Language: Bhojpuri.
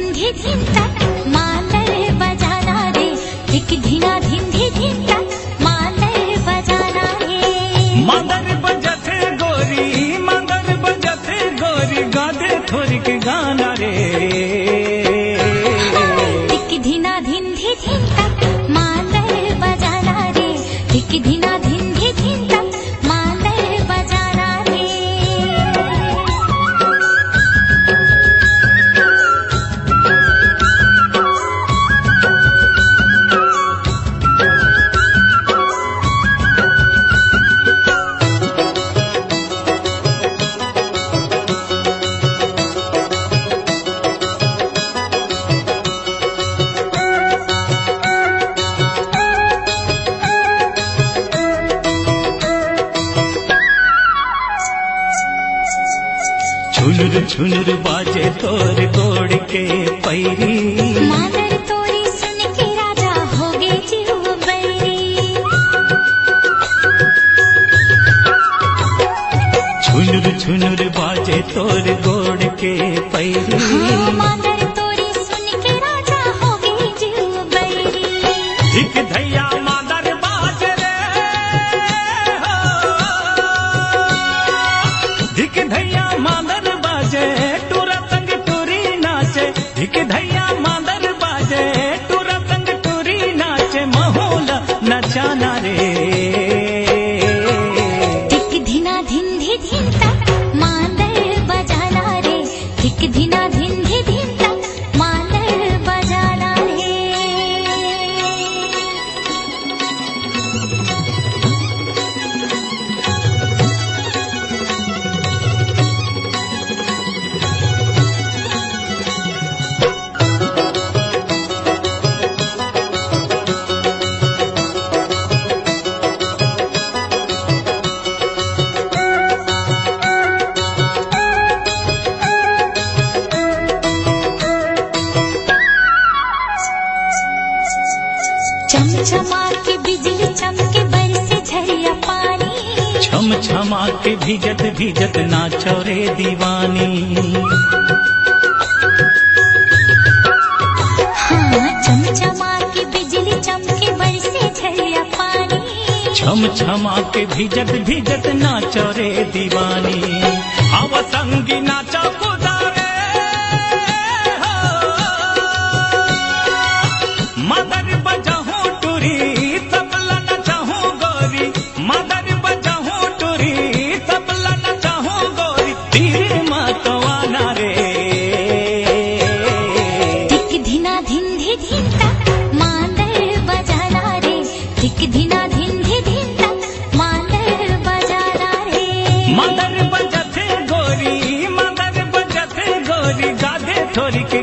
धिंधी धिंता मांदर बजाना रे, धिक धिना धिंधी धिंता मांदर बजाना रे। मांदर बजते गोरी, मांदर बजते गोरी, गादे थोड़ी के गाना रे। धिक धिना धिंधी धिंता मांदर बजाना रे, धिक धिना धिंधी धिंता मांदर बजाना रे। छुनुर छुनुर बाजे तोर गोड़ के पैरी, मांदर तोरी सुन के राजा हो गे जीव बैरी। छुनुर छुनुर बाजे तोर गोड़ के पैरी। हाँ, मांदर तोरी सुन के राजा हो गे जीव बैरी। धिक धैया मांदर बाजे रे हो, धिक धैया मांदर बाजे, टूरा तंग टूरी नाचे। धिक धैया मांदर बाजे, टूरा तंग टूरी नाचे, माहौल नचाना रे। धिक धिना धिंधी धिंता मांदर बजाना रे, धिक धिना धिंधी धिंता मांदर बजाना रे। चमचमा के बिजली चमके बरसे झरिया पानी, छम छमा के भीजत भीजत नाचो रे दीवानी। हाँ, चमचमा के बिजली चमके बरसे झरिया पानी, छम छमा के भीजत भीजत नाचो रे दीवानी। आव संगी नाचो कुदारे हो, मदर बजाहूं टूरी, तबला नचाहूं गोरी। मदर बजाहूं टूरी, तबला नचाहूं गोरी, तीर मतवाना रे। धिक धिना धिंधी धिंता मांदर बजाना रे, धिक धिना धिंधी धिंता मांदर बजाना रे। मदर बजते गोरी, मदर बजते गोरी, गादे थोड़ी के